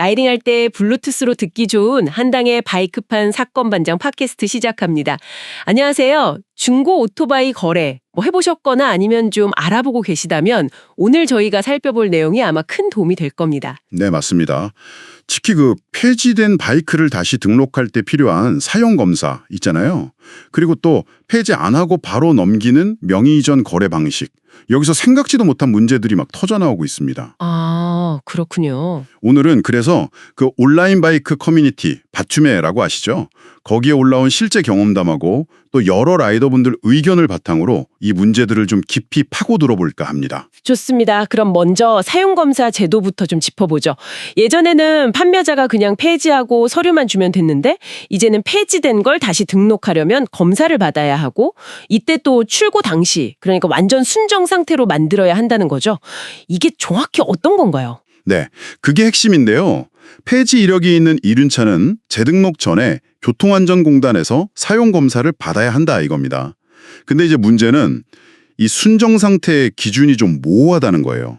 라이딩할 때 블루투스로 듣기 좋은 한당의 바이크판 사건 반장 팟캐스트 시작합니다. 안녕하세요. 중고 오토바이 거래 해보셨거나 아니면 좀 알아보고 계시다면 오늘 저희가 살펴볼 내용이 아마 큰 도움이 될 겁니다. 네, 맞습니다. 특히 폐지된 바이크를 다시 등록할 때 필요한 사용검사 있잖아요. 그리고 또 폐지 안 하고 바로 넘기는 명의 이전 거래 방식. 여기서 생각지도 못한 문제들이 막 터져나오고 있습니다. 아, 그렇군요. 오늘은 그래서 온라인 바이크 커뮤니티 바투메라고 아시죠? 거기에 올라온 실제 경험담하고 또 여러 라이더분들 의견을 바탕으로 이 문제들을 좀 깊이 파고 들어볼까 합니다. 좋습니다. 그럼 먼저 사용검사 제도부터 좀 짚어보죠. 예전에는 판매자가 그냥 폐지하고 서류만 주면 됐는데 이제는 폐지된 걸 다시 등록하려면 검사를 받아야 하고 이때 또 출고 당시 그러니까 완전 순정 상태로 만들어야 한다는 거죠. 이게 정확히 어떤 건가요? 네, 그게 핵심인데요. 폐지 이력이 있는 이륜차는 재등록 전에 교통안전공단에서 사용검사를 받아야 한다 이겁니다. 근데 이제 문제는 이 순정 상태의 기준이 좀 모호하다는 거예요.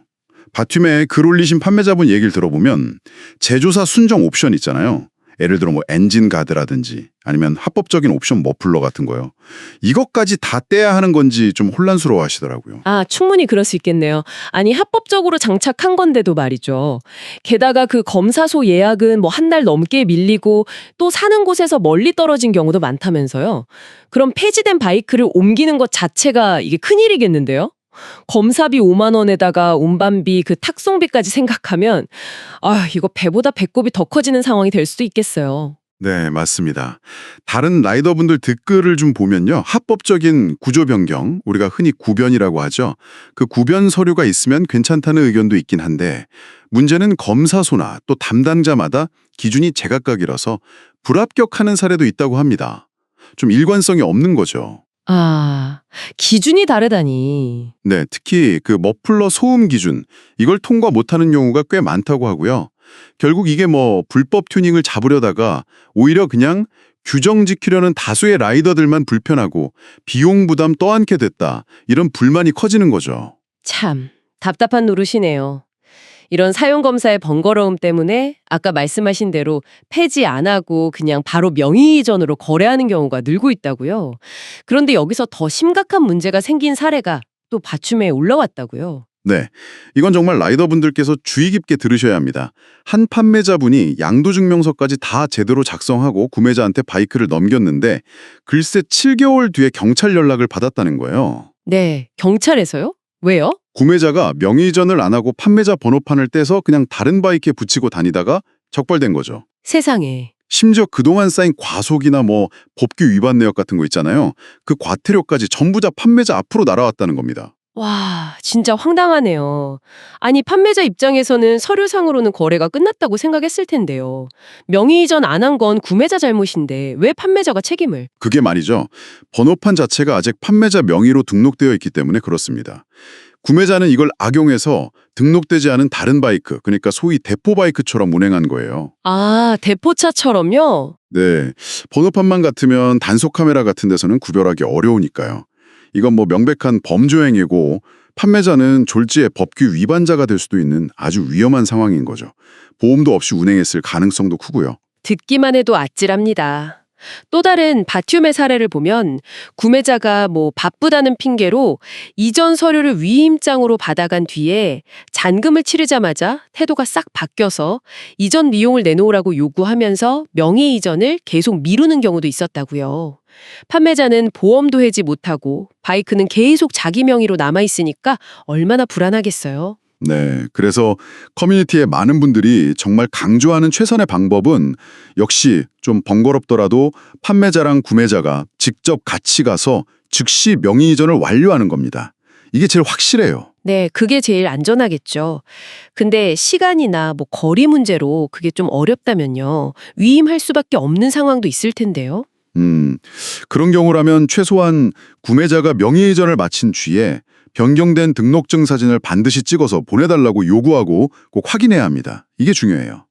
바툼에 글 올리신 판매자분 얘기를 들어보면 제조사 순정 옵션 있잖아요. 예를 들어 엔진 가드라든지 아니면 합법적인 옵션 머플러 같은 거요. 이것까지 다 떼야 하는 건지 좀 혼란스러워 하시더라고요. 아, 충분히 그럴 수 있겠네요. 아니, 합법적으로 장착한 건데도 말이죠. 게다가 그 검사소 예약은 한 달 넘게 밀리고 또 사는 곳에서 멀리 떨어진 경우도 많다면서요. 그럼 폐지된 바이크를 옮기는 것 자체가 이게 큰일이겠는데요? 검사비 5만 원에다가 운반비 탁송비까지 생각하면 이거 배보다 배꼽이 더 커지는 상황이 될 수도 있겠어요. 네, 맞습니다. 다른 라이더분들 댓글을 좀 보면요. 합법적인 구조 변경, 우리가 흔히 구변이라고 하죠. 그 구변 서류가 있으면 괜찮다는 의견도 있긴 한데 문제는 검사소나 또 담당자마다 기준이 제각각이라서 불합격하는 사례도 있다고 합니다. 좀 일관성이 없는 거죠. 아, 기준이 다르다니. 네, 특히 머플러 소음 기준, 이걸 통과 못하는 경우가 꽤 많다고 하고요. 결국 이게 불법 튜닝을 잡으려다가 오히려 그냥 규정 지키려는 다수의 라이더들만 불편하고 비용 부담 떠안게 됐다. 이런 불만이 커지는 거죠. 참, 답답한 노릇이네요. 이런 사용검사의 번거로움 때문에 아까 말씀하신 대로 폐지 안 하고 그냥 바로 명의 이전으로 거래하는 경우가 늘고 있다고요. 그런데 여기서 더 심각한 문제가 생긴 사례가 또 바춤에 올라왔다고요. 네, 이건 정말 라이더분들께서 주의 깊게 들으셔야 합니다. 한 판매자분이 양도증명서까지 다 제대로 작성하고 구매자한테 바이크를 넘겼는데 글쎄 7개월 뒤에 경찰 연락을 받았다는 거예요. 네, 경찰에서요? 왜요? 구매자가 명의 이전을 안 하고 판매자 번호판을 떼서 그냥 다른 바이크에 붙이고 다니다가 적발된 거죠. 세상에. 심지어 그동안 쌓인 과속이나 법규 위반 내역 같은 거 있잖아요. 그 과태료까지 전부 다 판매자 앞으로 날아왔다는 겁니다. 와, 진짜 황당하네요. 아니, 판매자 입장에서는 서류상으로는 거래가 끝났다고 생각했을 텐데요. 명의 이전 안 한 건 구매자 잘못인데 왜 판매자가 책임을? 그게 말이죠. 번호판 자체가 아직 판매자 명의로 등록되어 있기 때문에 그렇습니다. 구매자는 이걸 악용해서 등록되지 않은 다른 바이크, 그러니까 소위 대포 바이크처럼 운행한 거예요. 아, 대포차처럼요? 네, 번호판만 같으면 단속 카메라 같은 데서는 구별하기 어려우니까요. 이건 명백한 범죄행위고 판매자는 졸지에 법규 위반자가 될 수도 있는 아주 위험한 상황인 거죠. 보험도 없이 운행했을 가능성도 크고요. 듣기만 해도 아찔합니다. 또 다른 바툼의 사례를 보면 구매자가 바쁘다는 핑계로 이전 서류를 위임장으로 받아간 뒤에 잔금을 치르자마자 태도가 싹 바뀌어서 이전 비용을 내놓으라고 요구하면서 명의 이전을 계속 미루는 경우도 있었다고요. 판매자는 보험도 해지 못하고 바이크는 계속 자기 명의로 남아있으니까 얼마나 불안하겠어요. 네, 그래서 커뮤니티에 많은 분들이 정말 강조하는 최선의 방법은 역시 좀 번거롭더라도 판매자랑 구매자가 직접 같이 가서 즉시 명의 이전을 완료하는 겁니다. 이게 제일 확실해요. 네, 그게 제일 안전하겠죠. 근데 시간이나 거리 문제로 그게 좀 어렵다면요. 위임할 수밖에 없는 상황도 있을 텐데요. 그런 경우라면 최소한 구매자가 명의 이전을 마친 뒤에 변경된 등록증 사진을 반드시 찍어서 보내달라고 요구하고 꼭 확인해야 합니다. 이게 중요해요.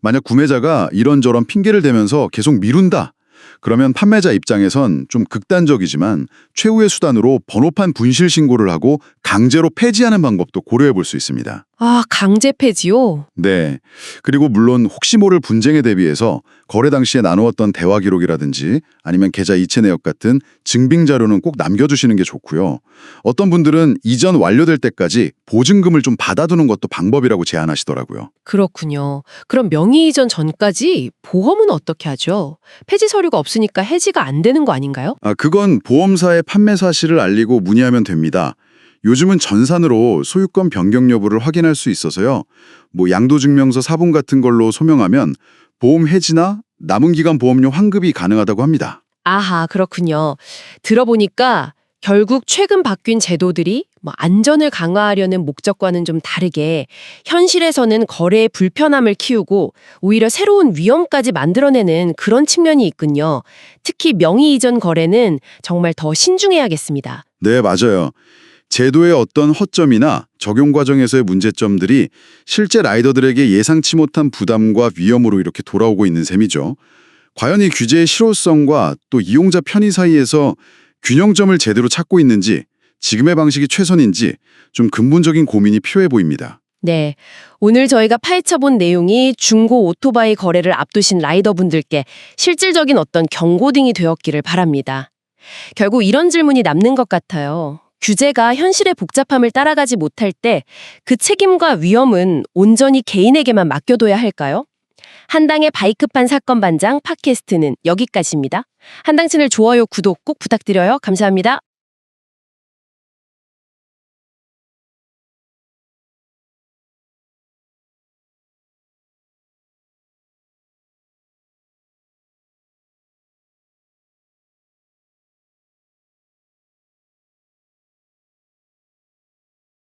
만약 구매자가 이런저런 핑계를 대면서 계속 미룬다. 그러면 판매자 입장에선 좀 극단적이지만 최후의 수단으로 번호판 분실 신고를 하고 강제로 폐지하는 방법도 고려해 볼 수 있습니다. 아, 강제 폐지요? 네. 그리고 물론 혹시 모를 분쟁에 대비해서 거래 당시에 나누었던 대화 기록이라든지 아니면 계좌 이체 내역 같은 증빙 자료는 꼭 남겨주시는 게 좋고요. 어떤 분들은 이전 완료될 때까지 보증금을 좀 받아두는 것도 방법이라고 제안하시더라고요. 그렇군요. 그럼 명의 이전 전까지 보험은 어떻게 하죠? 폐지 서류가 없으니까 해지가 안 되는 거 아닌가요? 그건 보험사에 판매 사실을 알리고 문의하면 됩니다. 요즘은 전산으로 소유권 변경 여부를 확인할 수 있어서요. 뭐 양도증명서 사본 같은 걸로 소명하면 보험 해지나 남은 기간 보험료 환급이 가능하다고 합니다. 아하, 그렇군요. 들어보니까 결국 최근 바뀐 제도들이 안전을 강화하려는 목적과는 좀 다르게 현실에서는 거래의 불편함을 키우고 오히려 새로운 위험까지 만들어내는 그런 측면이 있군요. 특히 명의 이전 거래는 정말 더 신중해야겠습니다. 네, 맞아요. 제도의 어떤 허점이나 적용 과정에서의 문제점들이 실제 라이더들에게 예상치 못한 부담과 위험으로 이렇게 돌아오고 있는 셈이죠. 과연 이 규제의 실효성과 또 이용자 편의 사이에서 균형점을 제대로 찾고 있는지, 지금의 방식이 최선인지 좀 근본적인 고민이 필요해 보입니다. 네. 오늘 저희가 파헤쳐본 내용이 중고 오토바이 거래를 앞두신 라이더분들께 실질적인 어떤 경고등이 되었기를 바랍니다. 결국 이런 질문이 남는 것 같아요. 규제가 현실의 복잡함을 따라가지 못할 때 그 책임과 위험은 온전히 개인에게만 맡겨둬야 할까요? 한당의 바이크판 사건 반장 팟캐스트는 여기까지입니다. 한당 채널 좋아요, 구독 꼭 부탁드려요. 감사합니다.